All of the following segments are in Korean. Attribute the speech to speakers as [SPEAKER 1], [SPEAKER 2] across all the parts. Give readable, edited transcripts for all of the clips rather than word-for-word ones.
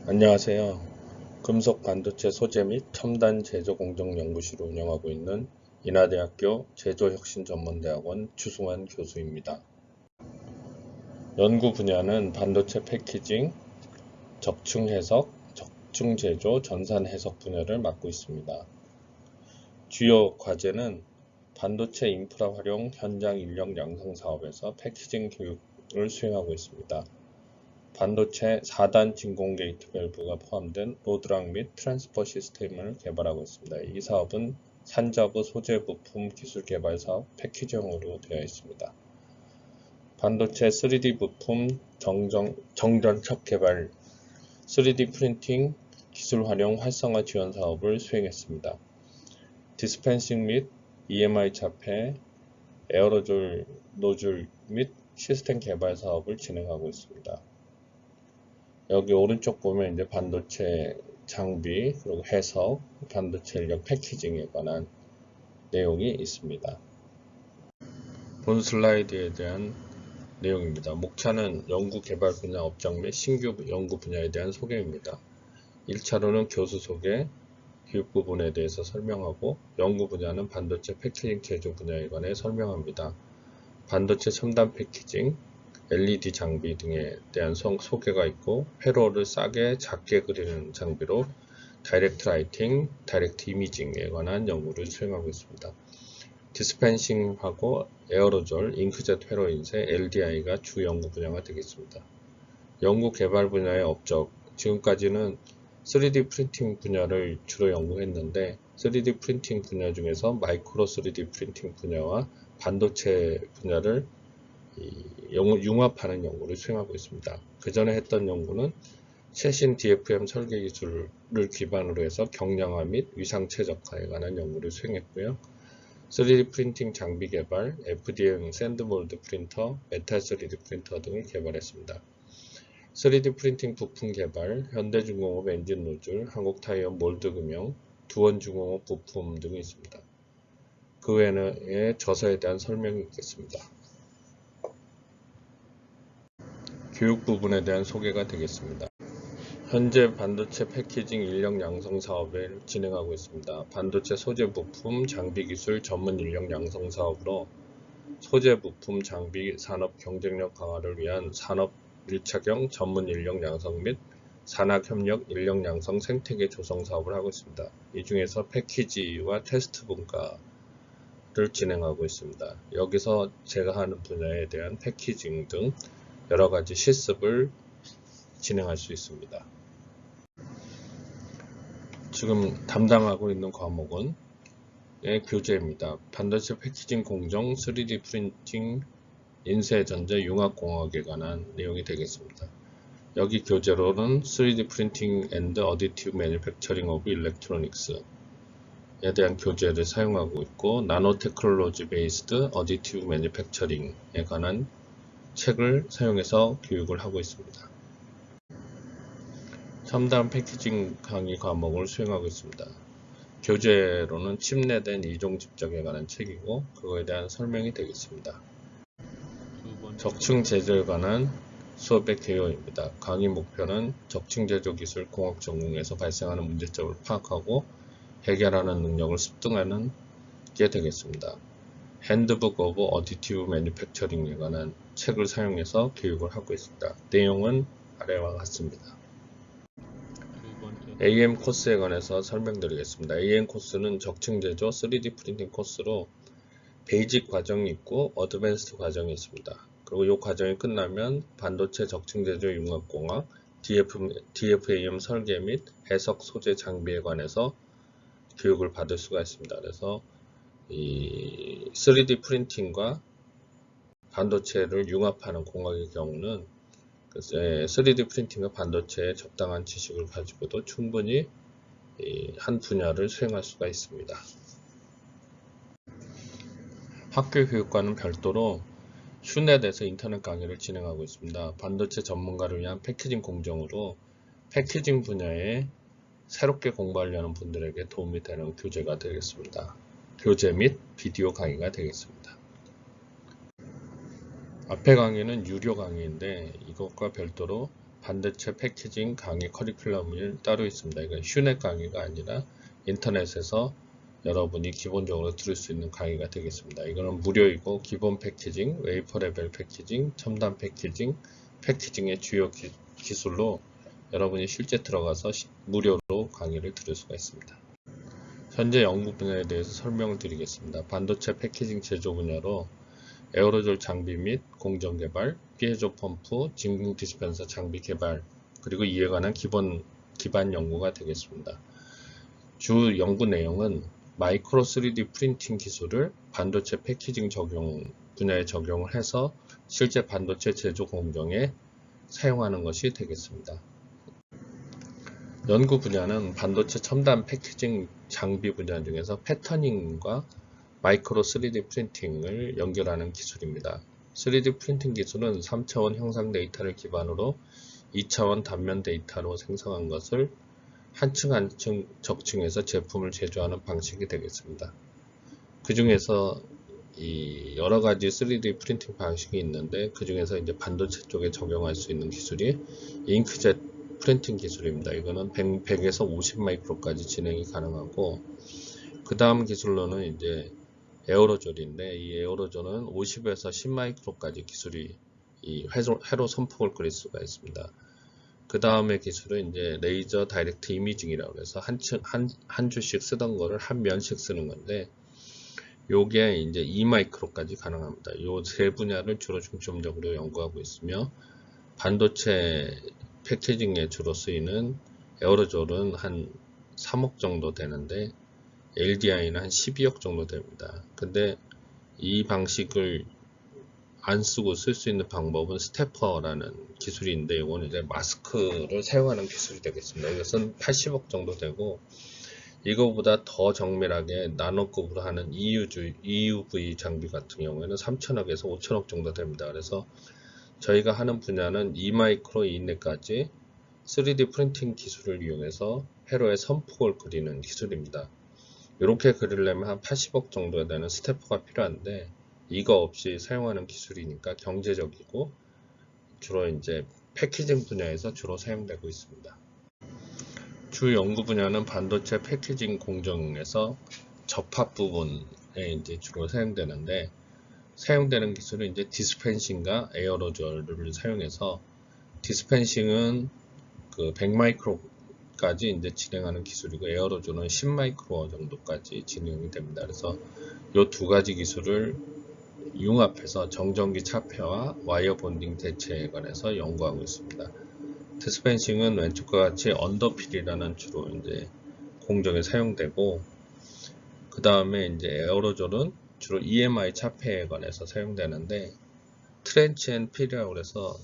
[SPEAKER 1] 안녕하세요. 금속 반도체 소재 및 첨단 제조 공정 연구실을 운영하고 있는 인하대학교 제조혁신전문대학원 추승환 교수입니다. 연구 분야는 반도체 패키징, 적층 해석, 적층 제조, 전산 해석 분야를 맡고 있습니다. 주요 과제는 반도체 인프라 활용 현장 인력 양성 사업에서 패키징 교육을 수행하고 있습니다. 반도체 4단 진공 게이트 밸브가 포함된 로드락 및 트랜스퍼 시스템을 개발하고 있습니다. 이 사업은 산자부 소재 부품 기술 개발 사업 패키지형으로 되어 있습니다. 반도체 3D 부품 정전척 개발 3D 프린팅 기술 활용 활성화 지원 사업을 수행했습니다. 디스펜싱 및 EMI 차폐, 에어로졸 노즐 및 시스템 개발 사업을 진행하고 있습니다. 여기 오른쪽 보면 이제 반도체 장비, 그리고 해석, 반도체 인력 패키징에 관한 내용이 있습니다. 본 슬라이드에 대한 내용입니다. 목차는 연구 개발 분야 업종 및 신규 연구 분야에 대한 소개입니다. 1차로는 교수 소개, 교육 부분에 대해서 설명하고, 연구 분야는 반도체 패키징 제조 분야에 관해 설명합니다. 반도체 첨단 패키징, LED 장비 등에 대한 소개가 있고, 회로를 싸게 작게 그리는 장비로 다이렉트 라이팅, 다이렉트 이미징에 관한 연구를 수행하고 있습니다. 디스펜싱하고 에어로졸, 잉크젯 회로 인쇄, LDI가 주 연구 분야가 되겠습니다. 연구 개발 분야의 업적, 지금까지는 3D 프린팅 분야를 주로 연구했는데 3D 프린팅 분야 중에서 마이크로 3D 프린팅 분야와 반도체 분야를 융합하는 연구를 수행하고 있습니다. 그 전에 했던 연구는 최신 DFM 설계 기술을 기반으로 해서 경량화 및 위상 최적화에 관한 연구를 수행했고요. 3D 프린팅 장비 개발, FDM 샌드몰드 프린터, 메탈 3D 프린터 등을 개발했습니다. 3D 프린팅 부품 개발, 현대중공업 엔진 노즐, 한국타이어 몰드 금형, 두원중공업 부품 등이 있습니다. 그 외에 저서에 대한 설명이 있겠습니다. 교육 부분에 대한 소개가 되겠습니다. 현재 반도체 패키징 인력 양성 사업을 진행하고 있습니다. 반도체 소재 부품 장비 기술 전문 인력 양성 사업으로 소재 부품 장비 산업 경쟁력 강화를 위한 산업 1차경 전문 인력 양성 및 산학협력 인력 양성 생태계 조성 사업을 하고 있습니다. 이 중에서 패키지와 테스트 분과를 진행하고 있습니다. 여기서 제가 하는 분야에 대한 패키징 등 여러 가지 실습을 진행할 수 있습니다. 지금 담당하고 있는 과목은 교재입니다. 반도체 패키징 공정 3D 프린팅 인쇄 전자 융합공학에 관한 내용이 되겠습니다. 여기 교재로는 3D 프린팅 앤드 어디티브 매니팩처링 오브 일렉트로닉스에 대한 교재를 사용하고 있고, 나노 테크놀로지 베이스드 어디티브 매니팩처링에 관한 책을 사용해서 교육을 하고 있습니다. 첨단 패키징 강의 과목을 수행하고 있습니다. 교재로는 침례된 이종 집적에 관한 책이고, 그거에 대한 설명이 되겠습니다. 적층 제조에 관한 수업의 개요입니다. 강의 목표는 적층 제조 기술 공학 전공에서 발생하는 문제점을 파악하고 해결하는 능력을 습득하는 게 되겠습니다. 핸드북 오브 어디티브 매니팩처링에 관한 책을 사용해서 교육을 하고 있습니다. 내용은 아래와 같습니다. AM 코스에 관해서 설명드리겠습니다. AM 코스는 적층 제조 3D 프린팅 코스로 베이직 과정이 있고 어드밴스드 과정이 있습니다. 그리고 이 과정이 끝나면 반도체 적층 제조 융합공학, DFAM 설계 및 해석 소재 장비에 관해서 교육을 받을 수가 있습니다. 그래서 이 3D 프린팅과 반도체를 융합하는 공학의 경우는 3D 프린팅과 반도체의 적당한 지식을 가지고도 충분히 한 분야를 수행할 수가 있습니다. 학교 교육과는 별도로 슈넷에서 인터넷 강의를 진행하고 있습니다. 반도체 전문가를 위한 패키징 공정으로 패키징 분야에 새롭게 공부하려는 분들에게 도움이 되는 교재가 되겠습니다. 교재 및 비디오 강의가 되겠습니다. 앞에 강의는 유료 강의인데 이것과 별도로 반도체 패키징 강의 커리큘럼이 따로 있습니다. 이건 휴넷 강의가 아니라 인터넷에서 여러분이 기본적으로 들을 수 있는 강의가 되겠습니다. 이거는 무료이고 기본 패키징, 웨이퍼 레벨 패키징, 첨단 패키징, 패키징의 주요 기술로 여러분이 실제 들어가서 무료로 강의를 들을 수가 있습니다. 현재 연구 분야에 대해서 설명을 드리겠습니다. 반도체 패키징 제조 분야로 에어로졸 장비 및 공정 개발, 피에조 펌프, 진공 디스펜서 장비 개발, 그리고 이에 관한 기반 연구가 되겠습니다. 주 연구 내용은 마이크로 3D 프린팅 기술을 반도체 패키징 분야에 적용을 해서 실제 반도체 제조 공정에 사용하는 것이 되겠습니다. 연구 분야는 반도체 첨단 패키징 장비 분야 중에서 패터닝과 마이크로 3D 프린팅을 연결하는 기술입니다. 3D 프린팅 기술은 3차원 형상 데이터를 기반으로 2차원 단면 데이터로 생성한 것을 한층 한층 적층해서 제품을 제조하는 방식이 되겠습니다. 그 중에서 여러 가지 3D 프린팅 방식이 있는데 그 중에서 이제 반도체 쪽에 적용할 수 있는 기술이 잉크젯 프린팅 기술입니다. 이거는 100에서 50 마이크로까지 진행이 가능하고, 그 다음 기술로는 이제 에어로졸인데, 이 에어로졸은 50에서 10 마이크로까지 기술이 회로 선풍을 끓일 수가 있습니다. 그 다음에 기술은 이제 레이저 다이렉트 이미징이라고 해서 한 주씩 쓰던 거를 한 면씩 쓰는 건데, 요게 이제 2 마이크로까지 가능합니다. 요 세 분야를 주로 중점적으로 연구하고 있으며, 반도체 패키징에 주로 쓰이는 에어로졸은 한 3억 정도 되는데 LDI는 한 12억 정도 됩니다. 근데 이 방식을 안 쓰고 쓸 수 있는 방법은 스태퍼라는 기술인데, 이거는 이제 마스크를 사용하는 기술이 되겠습니다. 이것은 80억 정도 되고, 이거보다 더 정밀하게 나노급으로 하는 EUV 장비 같은 경우에는 3천억에서 5천억 정도 됩니다. 그래서 저희가 하는 분야는 2마이크로 이내까지 3D 프린팅 기술을 이용해서 회로에 선폭을 그리는 기술입니다. 이렇게 그리려면 한 80억 정도 되는 스태퍼가 필요한데, 이거 없이 사용하는 기술이니까 경제적이고 주로 이제 패키징 분야에서 주로 사용되고 있습니다. 주 연구 분야는 반도체 패키징 공정에서 접합 부분에 이제 주로 사용되는데, 사용되는 기술은 이제 디스펜싱과 에어로졸을 사용해서, 디스펜싱은 그 100마이크로까지 이제 진행하는 기술이고, 에어로졸은 10마이크로 정도까지 진행이 됩니다. 그래서 이 두 가지 기술을 융합해서 정전기 차폐와 와이어 본딩 대체에 관해서 연구하고 있습니다. 디스펜싱은 왼쪽과 같이 언더필이라는 주로 이제 공정에 사용되고, 그 다음에 이제 에어로졸은 주로 EMI 차폐에 관해서 사용되는데, 트렌치 앤 필이라고 해서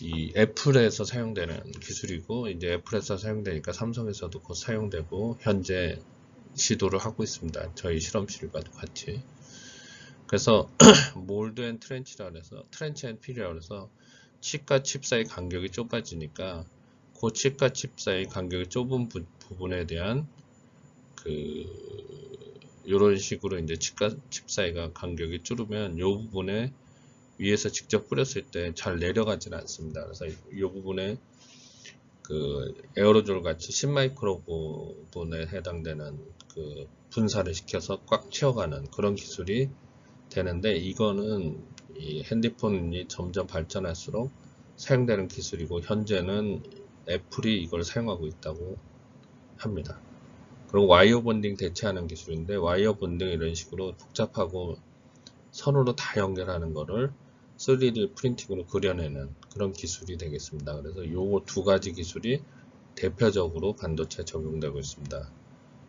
[SPEAKER 1] 이 애플에서 사용되는 기술이고, 이제 애플에서 사용되니까 삼성에서도 곧 사용되고 현재 시도를 하고 있습니다. 저희 실험실과도 같이. 그래서 몰드 앤 트렌치라고 해서, 트렌치 앤 필이라고 해서 칩과 칩 사이 간격이 좁아지니까 그 칩과 칩 사이 간격이 좁은 부분에 대한 이런 식으로 이제 칩과 칩 사이가 간격이 줄으면 이 부분에 위에서 직접 뿌렸을 때 잘 내려가지는 않습니다. 그래서 이 부분에 에어로졸 같이 10마이크로 부분에 해당되는 분사를 시켜서 꽉 채워가는 그런 기술이 되는데, 이거는 이 핸드폰이 점점 발전할수록 사용되는 기술이고, 현재는 애플이 이걸 사용하고 있다고 합니다. 그리고 와이어 본딩 대체하는 기술인데, 와이어 본딩 이런 식으로 복잡하고 선으로 다 연결하는 거를 3D 프린팅으로 그려내는 그런 기술이 되겠습니다. 그래서 요 두 가지 기술이 대표적으로 반도체에 적용되고 있습니다.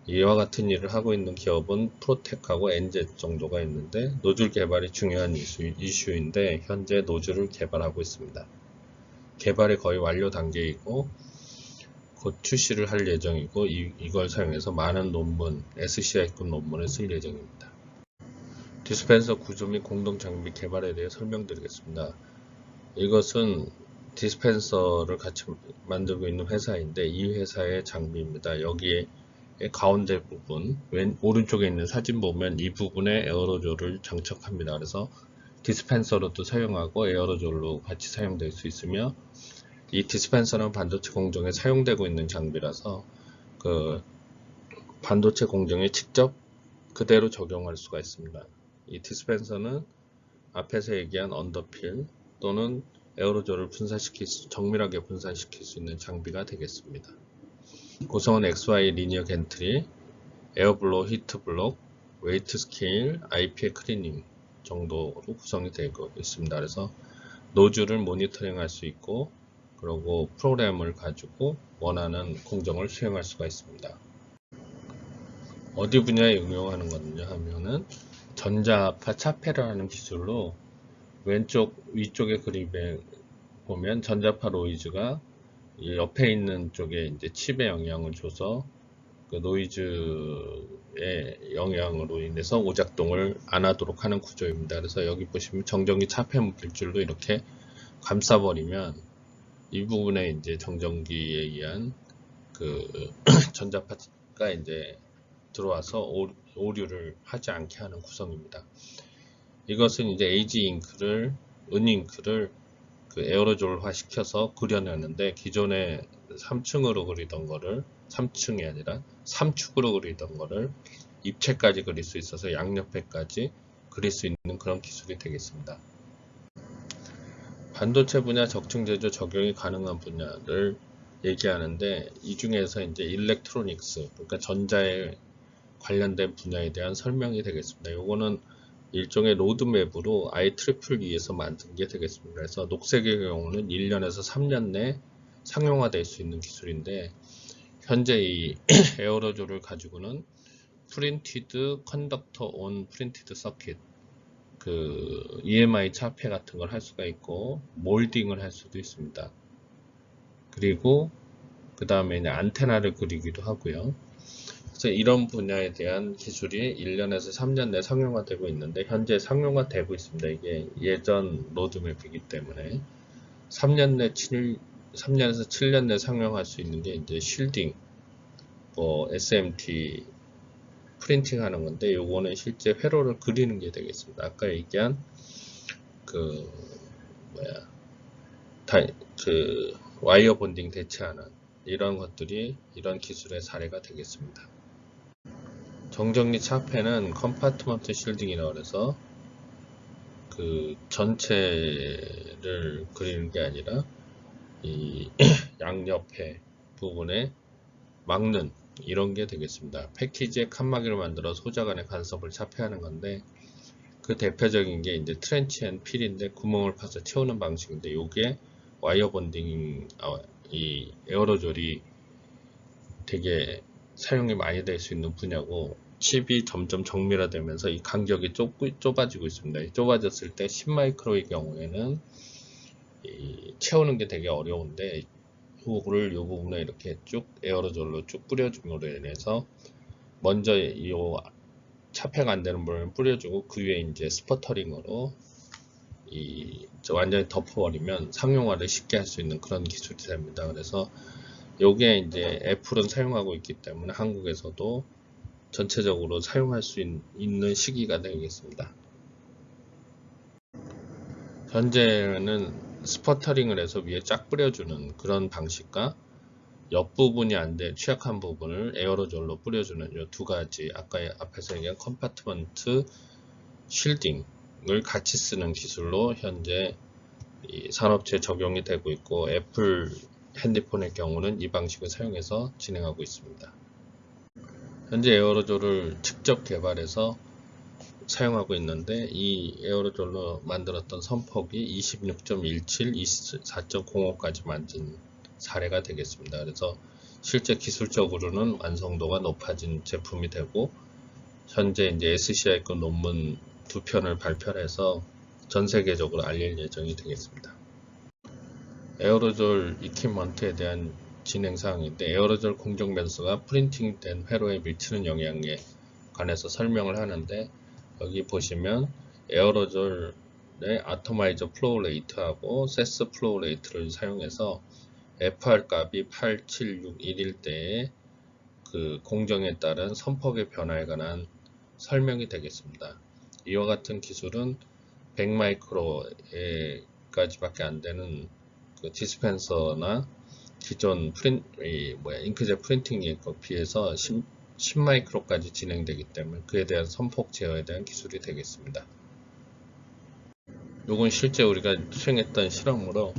[SPEAKER 1] 이와 같은 일을 하고 있는 기업은 프로텍하고 엔젯 정도가 있는데, 노즐 개발이 중요한 이슈인데 현재 노즐을 개발하고 있습니다. 개발이 거의 완료 단계이고 곧 출시를 할 예정이고, 이걸 사용해서 많은 논문, SCI급 논문을 쓸 예정입니다. 디스펜서 구조 및 공동 장비 개발에 대해 설명드리겠습니다. 이것은 디스펜서를 같이 만들고 있는 회사인데, 이 회사의 장비입니다. 여기에 가운데 부분, 오른쪽에 있는 사진 보면 이 부분에 에어로졸을 장착합니다. 그래서 디스펜서로도 사용하고 에어로졸로 같이 사용될 수 있으며, 이 디스펜서는 반도체 공정에 사용되고 있는 장비라서 그 반도체 공정에 직접 그대로 적용할 수가 있습니다. 이 디스펜서는 앞에서 얘기한 언더필 또는 에어로졸을 정밀하게 분산시킬 수 있는 장비가 되겠습니다. 구성은 XY 리니어 겐트리, 에어블로 히트 블록, 웨이트 스케일, IPA 클리닝 정도로 구성이 되고 있습니다. 그래서 노즐을 모니터링 할 수 있고, 그리고 프로그램을 가지고 원하는 공정을 수행할 수가 있습니다. 어디 분야에 응용하는 거냐 하면은 전자파 차폐를 하는 기술로 위쪽의 그림에 보면 전자파 노이즈가 옆에 있는 쪽에 이제 칩에 영향을 줘서 그 노이즈의 영향으로 인해서 오작동을 안 하도록 하는 구조입니다. 그래서 여기 보시면 정전기 차폐 물질로 이렇게 감싸버리면 이 부분에 이제 정전기에 의한 그 전자파가 이제 들어와서 오류를 하지 않게 하는 구성입니다. 이것은 이제 은잉크를 그 에어로졸화 시켜서 그려내는데, 기존에 3층으로 그리던 거를 3층이 아니라 3축으로 그리던 거를 입체까지 그릴 수 있어서 양옆에까지 그릴 수 있는 그런 기술이 되겠습니다. 반도체 분야 적층 제조 적용이 가능한 분야를 얘기하는데, 이 중에서 이제 일렉트로닉스, 그러니까 전자에 관련된 분야에 대한 설명이 되겠습니다. 요거는 일종의 로드맵으로 IEEE에서 만든 게 되겠습니다. 그래서 녹색의 경우는 1년에서 3년 내 상용화될 수 있는 기술인데, 현재 이 에어로졸을 가지고는 프린티드 컨덕터 온 프린티드 서킷, 그 EMI 차폐 같은 걸 할 수가 있고, 몰딩을 할 수도 있습니다. 그리고 그 다음에 안테나를 그리기도 하고요. 그래서 이런 분야에 대한 기술이 1년에서 3년 내 상용화되고 있는데, 현재 상용화되고 있습니다. 이게 예전 로드맵이기 때문에 3년에서 7년 내 상용할 수 있는 게 이제 쉴딩, SMT 프린팅 하는 건데, 요거는 실제 회로를 그리는 게 되겠습니다. 아까 얘기한 그 와이어 본딩 대체하는 이런 것들이 이런 기술의 사례가 되겠습니다. 정전기 차폐는 컴파트먼트 실딩이라고 해서 그 전체를 그리는 게 아니라 이 양옆에 부분에 막는 이런 게 되겠습니다. 패키지에 칸막이를 만들어 소자 간의 간섭을 차폐하는 건데, 그 대표적인 게 이제 트렌치 앤 필인데, 구멍을 파서 채우는 방식인데, 요게 와이어 본딩, 이 에어로졸이 되게 사용이 많이 될 수 있는 분야고, 칩이 점점 정밀화되면서 이 간격이 좁아지고 있습니다. 좁아졌을 때 10마이크로의 경우에는 채우는 게 되게 어려운데, 이거를 이 부분에 이렇게 쭉 에어로졸로 쭉 뿌려줌으로 인해서 먼저 이 차폐가 안 되는 부분을 뿌려주고, 그 위에 이제 스퍼터링으로 완전히 덮어버리면 상용화를 쉽게 할 수 있는 그런 기술이 됩니다. 그래서 요게 이제 애플은 사용하고 있기 때문에 한국에서도 전체적으로 사용할 수 있는 시기가 되겠습니다. 현재는 스퍼터링을 해서 위에 쫙 뿌려주는 그런 방식과 옆부분이 안 돼 취약한 부분을 에어로졸로 뿌려주는 이 두 가지, 아까 앞에서 얘기한 컴파트먼트 쉴딩을 같이 쓰는 기술로 현재 이 산업체에 적용이 되고 있고, 애플 핸드폰의 경우는 이 방식을 사용해서 진행하고 있습니다. 현재 에어로졸을 직접 개발해서 사용하고 있는데, 이 에어로졸로 만들었던 선폭이 26.17, 24.05까지 만든 사례가 되겠습니다. 그래서 실제 기술적으로는 완성도가 높아진 제품이 되고, 현재 이제 SCI급 논문 2편을 발표해서 전 세계적으로 알릴 예정이 되겠습니다. 에어로졸 이퀴먼트에 대한 진행사항인데, 에어로졸 공정 변수가 프린팅된 회로에 미치는 영향에 관해서 설명을 하는데, 여기 보시면 에어로졸의 아토마이저 플로우 레이트하고 세스 플로우 레이트를 사용해서 FR 값이 87611일 때의 그 공정에 따른 선폭의 변화에 관한 설명이 되겠습니다. 이와 같은 기술은 100마이크로까지밖에 안 되는 그 디스펜서나 기존 잉크젯 프린팅에 비해서 10마이크로까지 진행되기 때문에 그에 대한 선폭 제어에 대한 기술이 되겠습니다. 요건 실제 우리가 수행했던 실험으로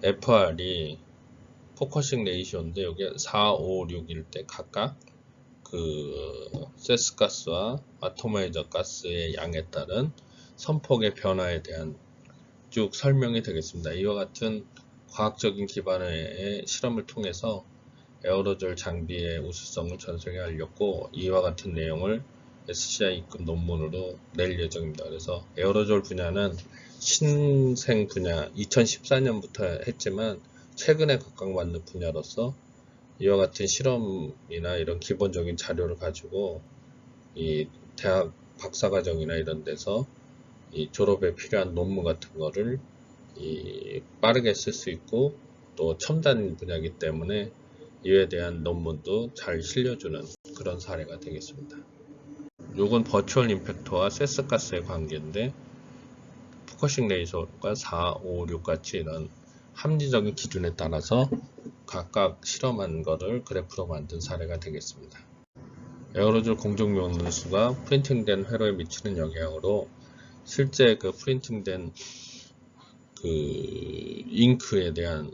[SPEAKER 1] FR이 포커싱 레이시오인데 여기 4, 5, 6일 때 각각 그 세스 가스와 아토마이저 가스의 양에 따른 선폭의 변화에 대한 쭉 설명이 되겠습니다. 이와 같은 과학적인 기반의 실험을 통해서 에어로졸 장비의 우수성을 전승에 알렸고 이와 같은 내용을 SCI급 논문으로 낼 예정입니다. 그래서 에어로졸 분야는 신생 분야 2014년부터 했지만 최근에 각광받는 분야로서 이와 같은 실험이나 이런 기본적인 자료를 가지고 이 대학 박사과정이나 이런 데서 이 졸업에 필요한 논문 같은 거를 빠르게 쓸 수 있고 또 첨단 분야이기 때문에 이에 대한 논문도 잘 실려주는 그런 사례가 되겠습니다. 요건 버추얼 임팩터와 세스가스의 관계인데 포커싱 레이저가 4, 5, 6 같이 이런 합리적인 기준에 따라서 각각 실험한 거를 그래프로 만든 사례가 되겠습니다. 에어로졸 공정 명륜수가 프린팅된 회로에 미치는 영향으로 실제 그 프린팅된 그 잉크에 대한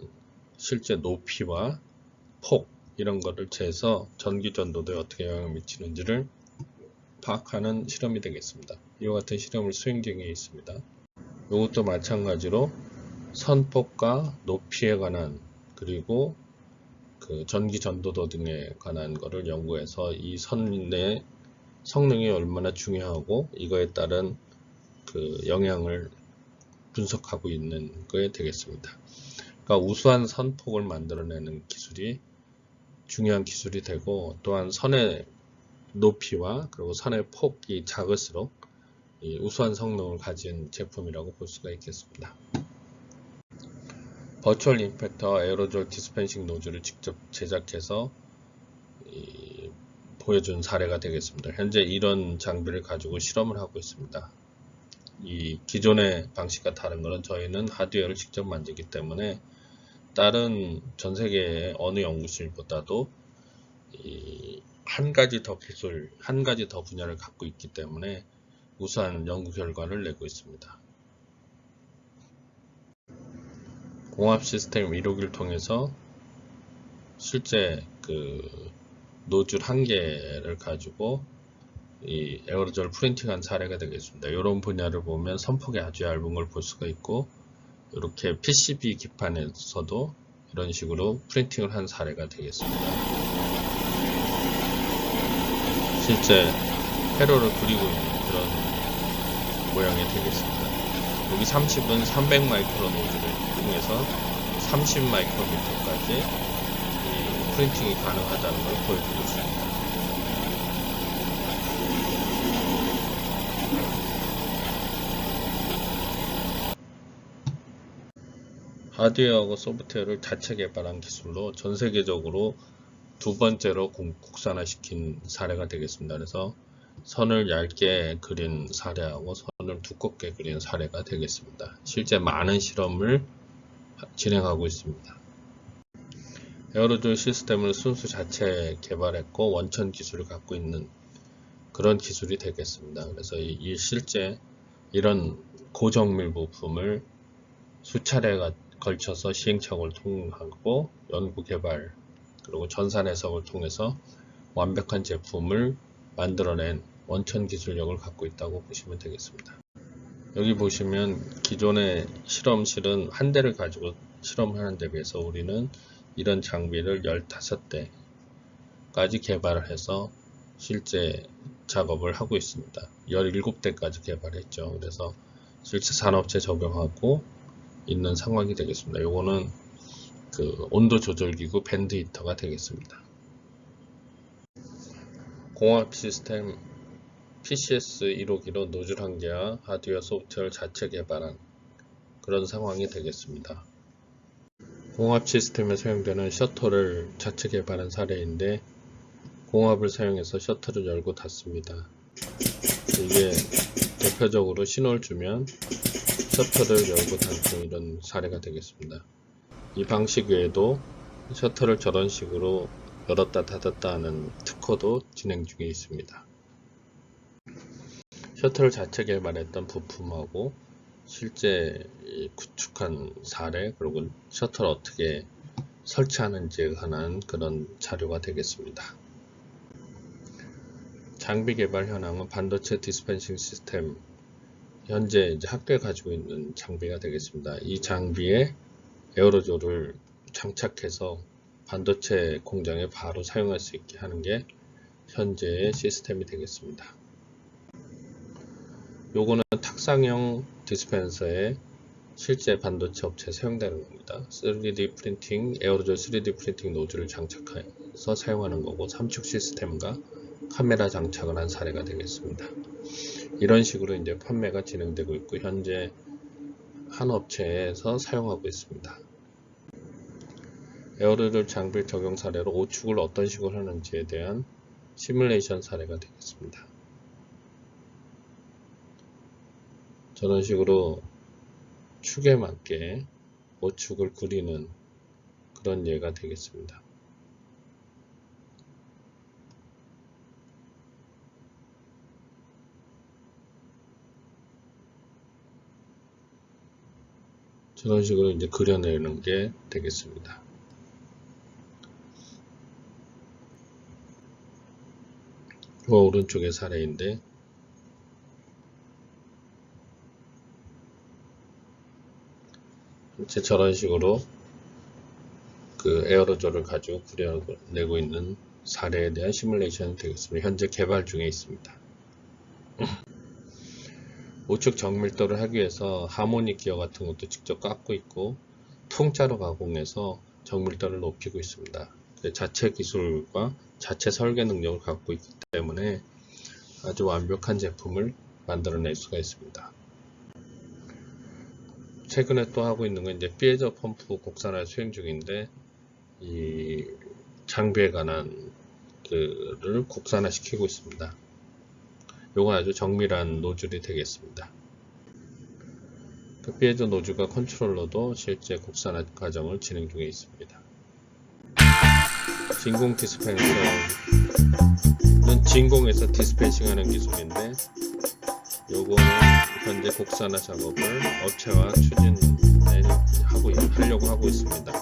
[SPEAKER 1] 실제 높이와 폭 이런 거를 재서 전기 전도도에 어떻게 영향을 미치는지를 파악하는 실험이 되겠습니다. 이와 같은 실험을 수행 중에 있습니다. 이것도 마찬가지로 선폭과 높이에 관한 그리고 그 전기 전도도 등에 관한 거를 연구해서 이 선의 성능이 얼마나 중요하고 이거에 따른 그 영향을 분석하고 있는 거에 되겠습니다. 그러니까 우수한 선폭을 만들어내는 기술이 중요한 기술이 되고 또한 선의 높이와 그리고 선의 폭이 작을수록 우수한 성능을 가진 제품이라고 볼 수가 있겠습니다. 버추얼 임팩터와 에어로졸 디스펜싱 노즐을 직접 제작해서 보여준 사례가 되겠습니다. 현재 이런 장비를 가지고 실험을 하고 있습니다. 이 기존의 방식과 다른 것은 저희는 하드웨어를 직접 만들기 때문에 다른 전 세계의 어느 연구실보다도 한 가지 더 기술, 한 가지 더 분야를 갖고 있기 때문에 우수한 연구 결과를 내고 있습니다. 공합 시스템 1호기를 통해서 실제 그 노즐 한 개를 가지고 이 에어로졸 프린팅한 사례가 되겠습니다. 이런 분야를 보면 선폭이 아주 얇은 걸 볼 수가 있고 이렇게 PCB 기판에서도 이런 식으로 프린팅을 한 사례가 되겠습니다. 실제 회로를 그리고 있는 그런 모양이 되겠습니다. 여기 30은 300 마이크로 노즐을 통해서 30 마이크로미터까지 프린팅이 가능하다는 걸 보여주고 있습니다. 하드웨어하고 소프트웨어를 자체 개발한 기술로 전 세계적으로 두 번째로 국산화시킨 사례가 되겠습니다. 그래서 선을 얇게 그린 사례하고 선을 두껍게 그린 사례가 되겠습니다. 실제 많은 실험을 진행하고 있습니다. 에어로졸 시스템을 순수 자체 개발했고 원천 기술을 갖고 있는 그런 기술이 되겠습니다. 그래서 실제 이런 고정밀 부품을 수차례가 걸쳐서 시행착오를 통하고 연구 개발 그리고 전산 해석을 통해서 완벽한 제품을 만들어낸 원천 기술력을 갖고 있다고 보시면 되겠습니다. 여기 보시면 기존의 실험실은 한 대를 가지고 실험하는 데 비해서 우리는 이런 장비를 15대까지 개발을 해서 실제 작업을 하고 있습니다. 17대까지 개발했죠. 그래서 실제 산업체 적용하고 있는 상황이 되겠습니다. 요거는 그 온도 조절기구 밴드 히터가 되겠습니다. 공합 시스템 PCS 1호기로 노즐 한 개와 하드웨어 소프트웨어를 자체 개발한 그런 상황이 되겠습니다. 공합 시스템에 사용되는 셔터를 자체 개발한 사례인데 공합을 사용해서 셔터를 열고 닫습니다. 이게 대표적으로 신호를 주면 셔터를 열고 닫는 이런 사례가 되겠습니다. 이 방식 외에도 셔터를 저런 식으로 열었다 닫았다 하는 특허도 진행 중에 있습니다. 셔터를 자체 개발했던 부품하고 실제 구축한 사례, 그리고 셔터를 어떻게 설치하는지에 관한 그런 자료가 되겠습니다. 장비 개발 현황은 반도체 디스펜싱 시스템, 현재 이제 학교에 가지고 있는 장비가 되겠습니다. 이 장비에 에어로졸을 장착해서 반도체 공장에 바로 사용할 수 있게 하는 게 현재의 시스템이 되겠습니다. 요거는 탁상형 디스펜서에 실제 반도체 업체에 사용되는 겁니다. 3D 프린팅, 에어로졸 3D 프린팅 노즐을 장착해서 사용하는 거고, 삼축 시스템과 카메라 장착을 한 사례가 되겠습니다. 이런 식으로 이제 판매가 진행되고 있고, 현재 한 업체에서 사용하고 있습니다. 에어로졸 장비 적용 사례로 오축을 어떤 식으로 하는지에 대한 시뮬레이션 사례가 되겠습니다. 저런 식으로 축에 맞게 오축을 그리는 그런 예가 되겠습니다. 저런 식으로 이제 그려내는 게 되겠습니다. 이 오른쪽의 사례인데, 이제 저런 식으로 그 에어로졸을 가지고 그려내고 있는 사례에 대한 시뮬레이션이 되겠습니다. 현재 개발 중에 있습니다. 우측 정밀도를 하기 위해서 하모닉 기어 같은 것도 직접 깎고 있고, 통짜로 가공해서 정밀도를 높이고 있습니다. 자체 기술과 자체 설계 능력을 갖고 있기 때문에 아주 완벽한 제품을 만들어낼 수가 있습니다. 최근에 또 하고 있는 건 이제 피에저 펌프 국산화 수행 중인데, 이 장비에 관한 그를 국산화 시키고 있습니다. 요건 아주 정밀한 노즐이 되겠습니다. 그 피에저 노즐과 컨트롤러도 실제 국산화 과정을 진행 중에 있습니다. 진공 디스펜서는 진공에서 디스펜싱 하는 기술인데, 요거는 현재 국산화 작업을 업체와 추진하려고 하고 있습니다.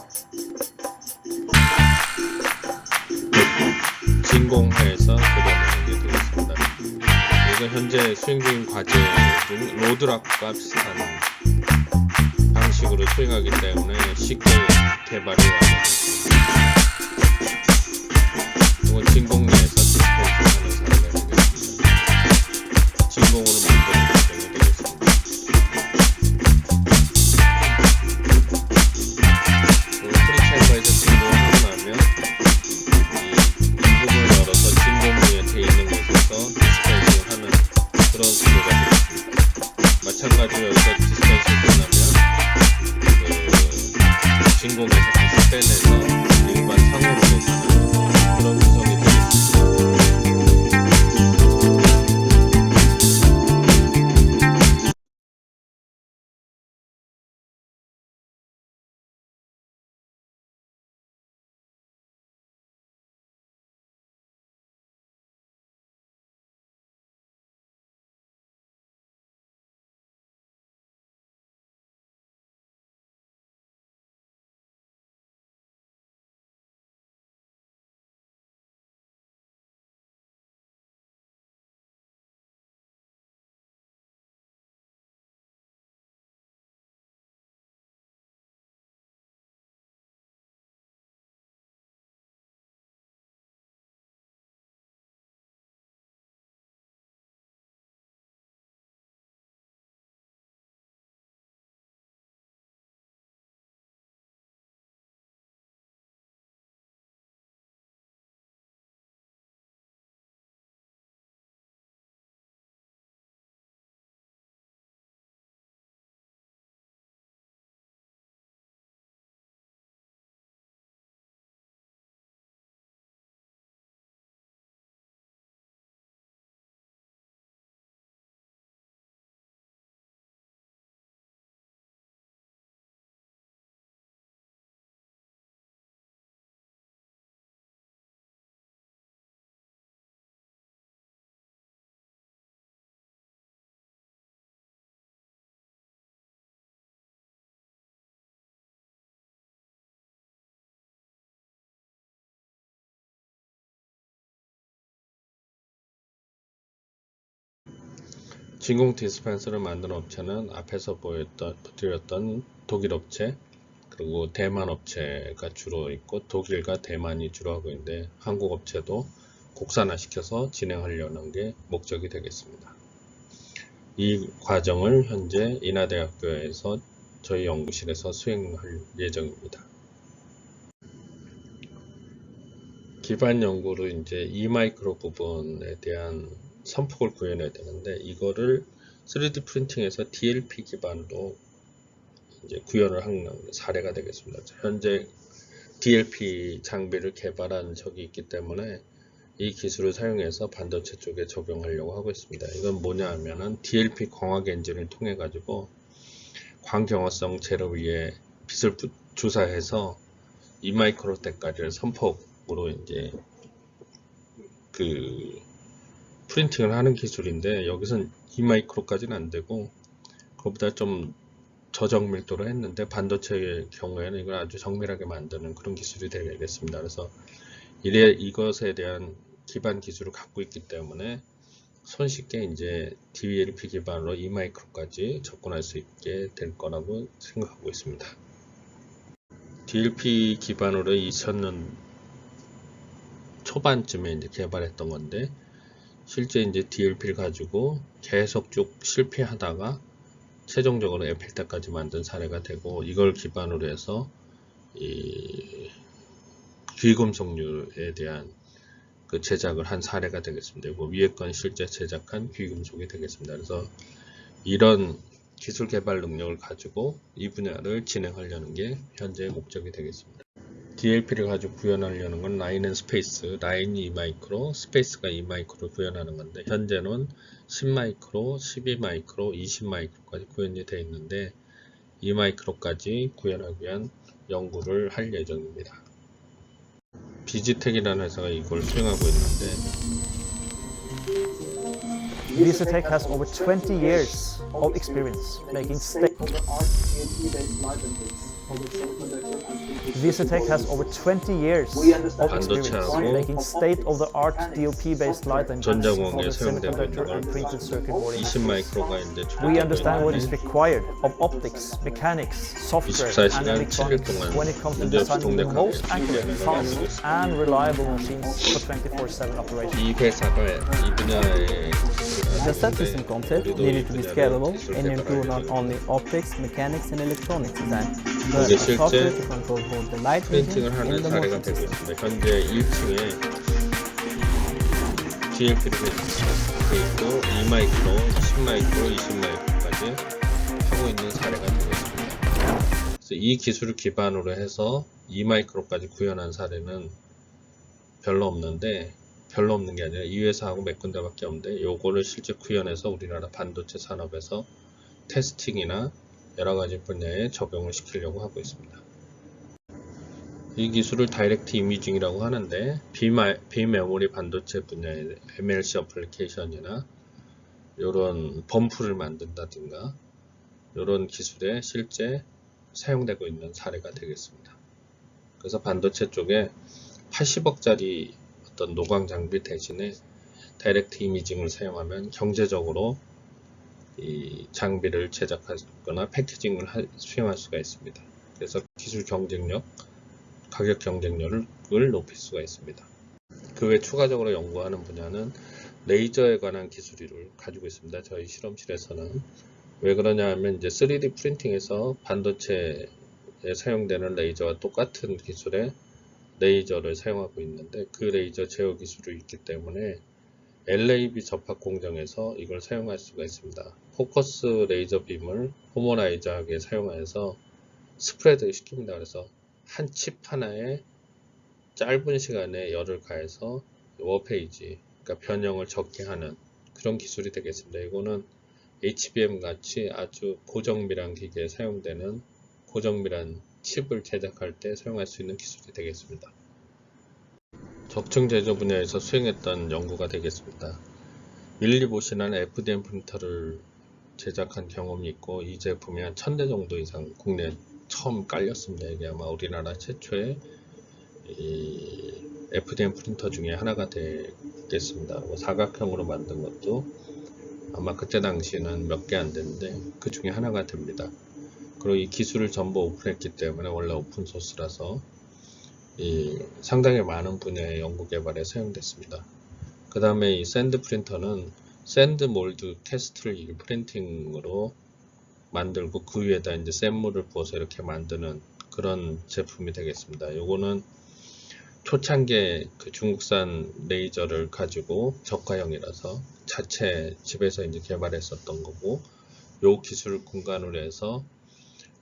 [SPEAKER 1] 진공해서 그려내는 게 되겠습니다. 이거 현재 수행 중인 과제 중 로드락과 비슷한 방식으로 수행하기 때문에 쉽게 개발이 완료됐습니다. 이건 진공 내에서 디스펜싱 하는 사례가 되겠습니다. 진공으로 만드는 과정이 되겠습니다. 프리챔버에서 진공을 하고 나면 이 부분을 열어서 진공부에 되어 있는 곳에서 디스펜싱을 하는 그런 구조가 되겠습니다. 마찬가지로 여기서 디스펜싱이 끝나면 진공에서 다시 빼내서 진공 디스펜서를 만드는 업체는 앞에서 보여드렸던 독일 업체, 그리고 대만 업체가 주로 있고 독일과 대만이 주로 하고 있는데 한국 업체도 국산화시켜서 진행하려는 게 목적이 되겠습니다. 이 과정을 현재 인하대학교에서 저희 연구실에서 수행할 예정입니다. 기반 연구로 이제 E마이크로 부분에 대한 선폭을 구현해야 되는데 이거를 3D 프린팅에서 DLP 기반으로 이제 구현을 하는 사례가 되겠습니다. 현재 DLP 장비를 개발한 적이 있기 때문에 이 기술을 사용해서 반도체 쪽에 적용하려고 하고 있습니다. 이건 뭐냐 하면은 DLP 광학 엔진을 통해 가지고 광경화성 재료 위에 빛을 주사해서 2마이크로대까지를 선폭으로 이제 그 프린팅을 하는 기술인데 여기선 2마이크로까지는 안 되고 그것보다 좀 저정밀도로 했는데 반도체의 경우에는 이걸 아주 정밀하게 만드는 그런 기술이 되겠습니다. 그래서 이것에 대한 기반 기술을 갖고 있기 때문에 손쉽게 이제 DLP 기반으로 2마이크로까지 접근할 수 있게 될 거라고 생각하고 있습니다. DLP 기반으로 2000년 초반쯤에 이제 개발했던 건데 실제 이제 DLP를 가지고 계속 쭉 실패하다가 최종적으로 에필타까지 만든 사례가 되고 이걸 기반으로 해서 이 귀금속류에 대한 그 제작을 한 사례가 되겠습니다. 이거 위에 건 실제 제작한 귀금속이 되겠습니다. 그래서 이런 기술 개발 능력을 가지고 이 분야를 진행하려는 게 현재의 목적이 되겠습니다. DLP를 가지고 구현하려는 건 라인 앤 스페이스, 라인이 2마이크로, 스페이스가 2마이크로 구현하는 건데 현재는 10마이크로, 12마이크로, 20마이크로까지 구현이 되어 있는데 2마이크로까지 구현하기 위한 연구를 할 예정입니다. 비지텍이라는 회사가 이걸 수행하고 있는데
[SPEAKER 2] VisiTech has over 20 years of experience making VisiTech has over 20 years of experience making state-of-the-art DLP-based light engines for the semiconductor and printed circuit board industries.
[SPEAKER 1] 20마이크로가 이제
[SPEAKER 2] We understand what is required of optics, mechanics, software, and
[SPEAKER 1] 24시간
[SPEAKER 2] electronics
[SPEAKER 1] 7일 동안
[SPEAKER 2] when it comes to
[SPEAKER 1] 문제 없이
[SPEAKER 2] designing the
[SPEAKER 1] 동력하고
[SPEAKER 2] most accurate, fast, and reliable machines for 24/7 operation.
[SPEAKER 1] 이 회사가 이 분야의
[SPEAKER 3] The subsystem concept needed to be scalable and include not only optics, mechanics, and electronics design, but
[SPEAKER 1] 이게
[SPEAKER 3] a software
[SPEAKER 1] 실제
[SPEAKER 3] to control both the light engine
[SPEAKER 1] 프린팅을 하는
[SPEAKER 3] and the
[SPEAKER 1] 사례가
[SPEAKER 3] motion
[SPEAKER 1] 되고
[SPEAKER 3] system.
[SPEAKER 1] 있습니다. 현재 1층에 DLP를 돼 있고 2마이크로, 10마이크로, 20마이크로까지 하고 있는 사례가 되겠습니다. 그래서 이 기술을 기반으로 해서 2마이크로까지 구현한 사례는 별로 없는 게 아니라 이 회사하고 몇 군데밖에 없는데 요거를 실제 구현해서 우리나라 반도체 산업에서 테스팅이나 여러가지 분야에 적용을 시키려고 하고 있습니다. 이 기술을 다이렉트 이미징이라고 하는데 비메모리 반도체 분야의 MLC 어플리케이션이나 이런 범프를 만든다든가 이런 기술에 실제 사용되고 있는 사례가 되겠습니다. 그래서 반도체 쪽에 80억짜리 어떤 노광 장비 대신에 다이렉트 이미징을 사용하면 경제적으로 이 장비를 제작하거나 패키징을 수행할 수가 있습니다. 그래서 기술 경쟁력, 가격 경쟁력을 높일 수가 있습니다. 그 외 추가적으로 연구하는 분야는 레이저에 관한 기술을 가지고 있습니다. 저희 실험실에서는 왜 그러냐 하면 이제 3D 프린팅에서 반도체에 사용되는 레이저와 똑같은 기술의 레이저를 사용하고 있는데 그 레이저 제어 기술이 있기 때문에 LAB 접합 공정에서 이걸 사용할 수가 있습니다. 포커스 레이저 빔을 호모라이저하게 사용해서 스프레드 시킵니다. 그래서 한 칩 하나에 짧은 시간에 열을 가해서 워페이지, 그러니까 변형을 적게 하는 그런 기술이 되겠습니다. 이거는 HBM 같이 아주 고정밀한 기계에 사용되는 고정밀한 칩을 제작할 때 사용할 수 있는 기술이 되겠습니다. 적층 제조 분야에서 수행했던 연구가 되겠습니다. 밀리보시라는 FDM 프린터를 제작한 경험이 있고 이 제품이 한 1000대 정도 이상 국내에 처음 깔렸습니다. 이게 아마 우리나라 최초의 FDM 프린터 중에 하나가 되겠습니다. 사각형으로 만든 것도 아마 그때 당시에는 몇 개 안 됐는데 그 중에 하나가 됩니다. 그리고 이 기술을 전부 오픈했기 때문에 원래 오픈소스라서 상당히 많은 분야의 연구 개발에 사용됐습니다. 그 다음에 이 샌드 프린터는 샌드 몰드 캐스트를 프린팅으로 만들고 그 위에다 이제 샘물을 부어서 이렇게 만드는 그런 제품이 되겠습니다. 요거는 초창기에 그 중국산 레이저를 가지고 저가형이라서 자체 집에서 이제 개발했었던 거고, 요 기술을 근간으로 해서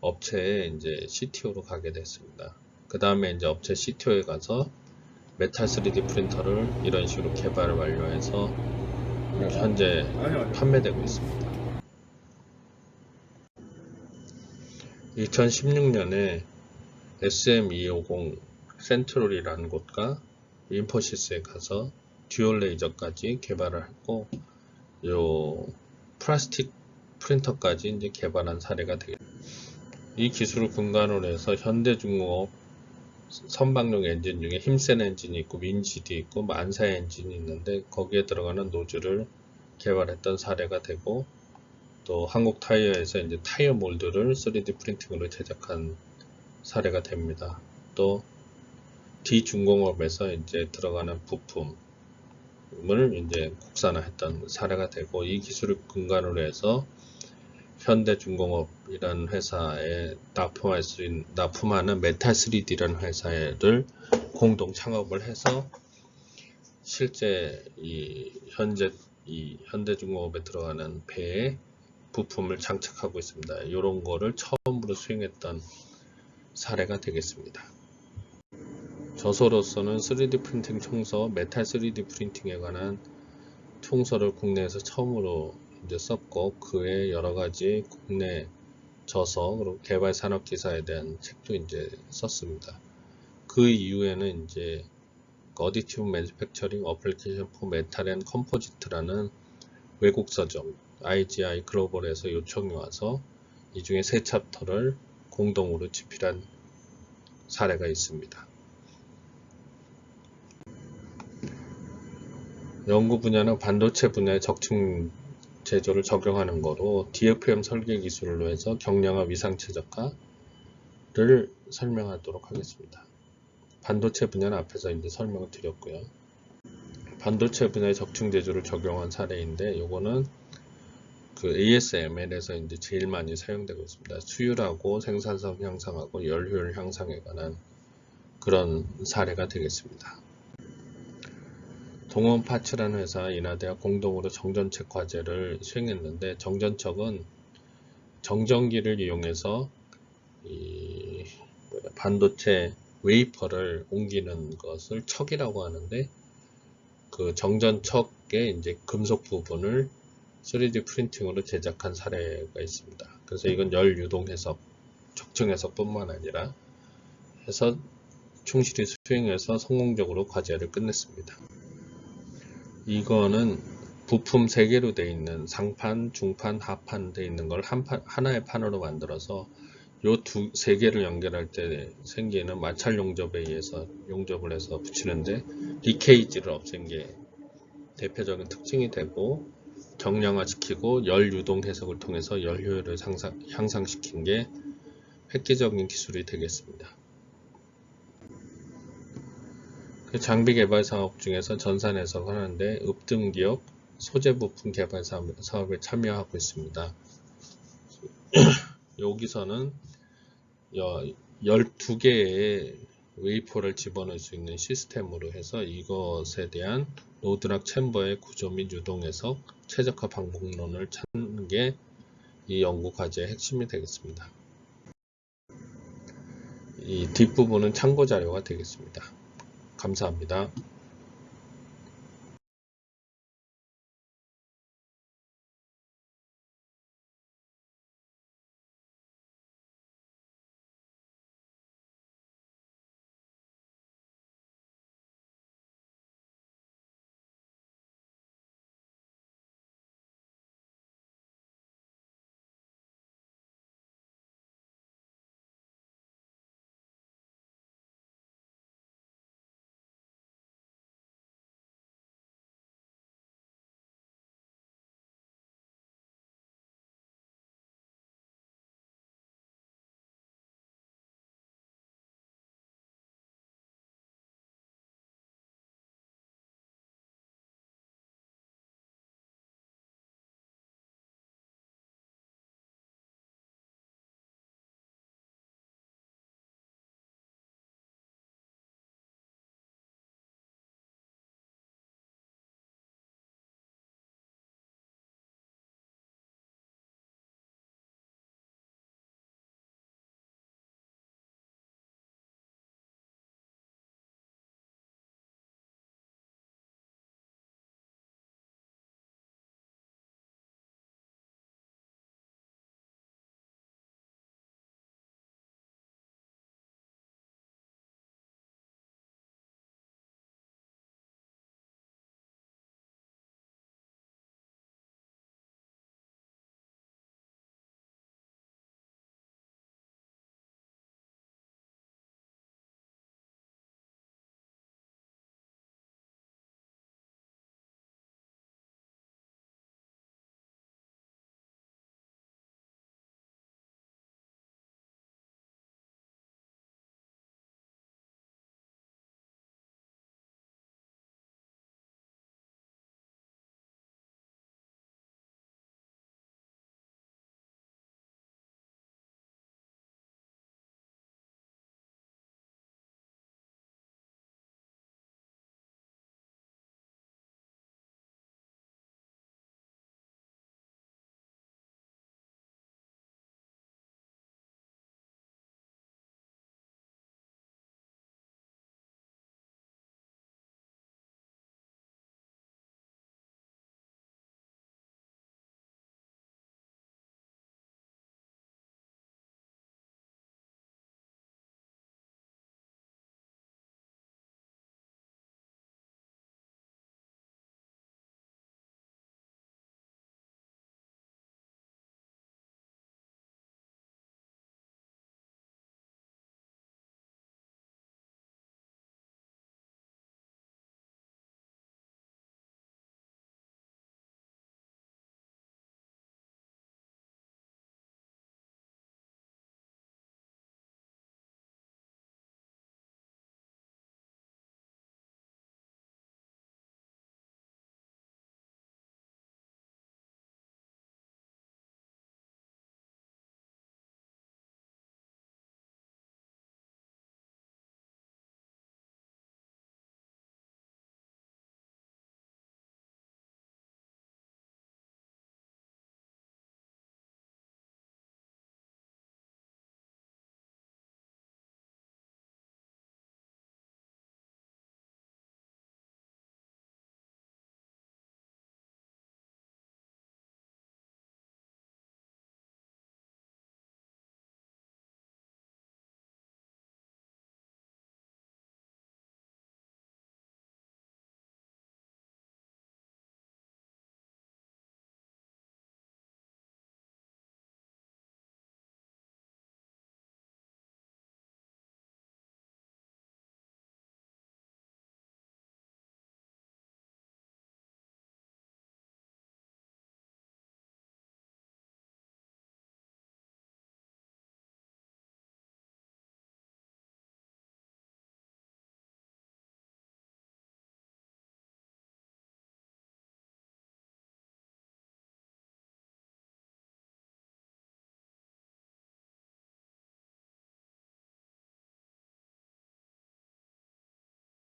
[SPEAKER 1] 업체에 이제 CTO로 가게 됐습니다. 그 다음에 이제 업체 CTO에 가서 메탈 3D 프린터를 이런 식으로 개발을 완료해서 현재 판매되고 있습니다. 2016년에 SM250 센트럴이라는 곳과 인포시스에 가서 듀얼 레이저까지 개발을 했고, 요 플라스틱 프린터까지 이제 개발한 사례가 되겠습니다. 이 기술을 근간으로 해서 현대중공업 선박용 엔진 중에 힘센 엔진이 있고 민지디 있고 만사 엔진이 있는데 거기에 들어가는 노즐을 개발했던 사례가 되고, 또 한국 타이어에서 이제 타이어 몰드를 3D 프린팅으로 제작한 사례가 됩니다. 또 D중공업에서 이제 들어가는 부품을 이제 국산화했던 사례가 되고, 이 기술을 근간으로 해서 현대중공업이라는 회사에 납품하는 메탈 3D라는 회사를 공동 창업을 해서 실제 현대중공업에 들어가는 배에 부품을 장착하고 있습니다. 이런 거를 처음으로 수행했던 사례가 되겠습니다. 저서로서는 3D 프린팅 총서, 메탈 3D 프린팅에 관한 총서를 국내에서 처음으로 이제 썼고, 그에 여러 가지 국내 저서, 그리고 개발 산업 기사에 대한 책도 이제 썼습니다. 그 이후에는 이제 어디티브 매니팩처링 어플리케이션 포 메탈 앤 컴포지트라는 외국 서점 IGI 글로벌에서 요청이 와서 이 중에 세 챕터를 공동으로 집필한 사례가 있습니다. 연구 분야는 반도체 분야의 적층 제조를 적용하는 거로 DFM 설계 기술로 해서 경량화 위상 최적화를 설명하도록 하겠습니다. 반도체 분야는 앞에서 이제 설명을 드렸고요. 반도체 분야의 적층 제조를 적용한 사례인데, 요거는 그 ASML에서 이제 제일 많이 사용되고 있습니다. 수율하고 생산성 향상하고 열효율 향상에 관한 그런 사례가 되겠습니다. 동원파츠라는 회사, 인하대와 공동으로 정전책 과제를 수행했는데, 정전척은 정전기를 이용해서 이 반도체 웨이퍼를 옮기는 것을 척이라고 하는데, 그 정전척의 이제 금속 부분을 3D 프린팅으로 제작한 사례가 있습니다. 그래서 이건 열 유동 해석, 적층 해석뿐만 아니라 해서 충실히 수행해서 성공적으로 과제를 끝냈습니다. 이거는 부품 3개로 되어 있는 상판, 중판, 하판 되어 있는 걸 하나의 판으로 만들어서 요 3개를 연결할 때 생기는 마찰 용접에 의해서 용접을 해서 붙이는데 리케이지를 없앤 게 대표적인 특징이 되고, 경량화시키고 열 유동 해석을 통해서 열 효율을 향상시킨 게 획기적인 기술이 되겠습니다. 장비 개발 사업 중에서 전산 해석을 하는데 읍등기업 소재 부품 개발 사업에 참여하고 있습니다. 여기서는 12개의 웨이퍼를 집어넣을 수 있는 시스템으로 해서 이것에 대한 로드락 챔버의 구조 및 유동 해석, 최적화 방법론을 찾는 게 이 연구 과제의 핵심이 되겠습니다. 이 뒷부분은 참고 자료가 되겠습니다. 감사합니다.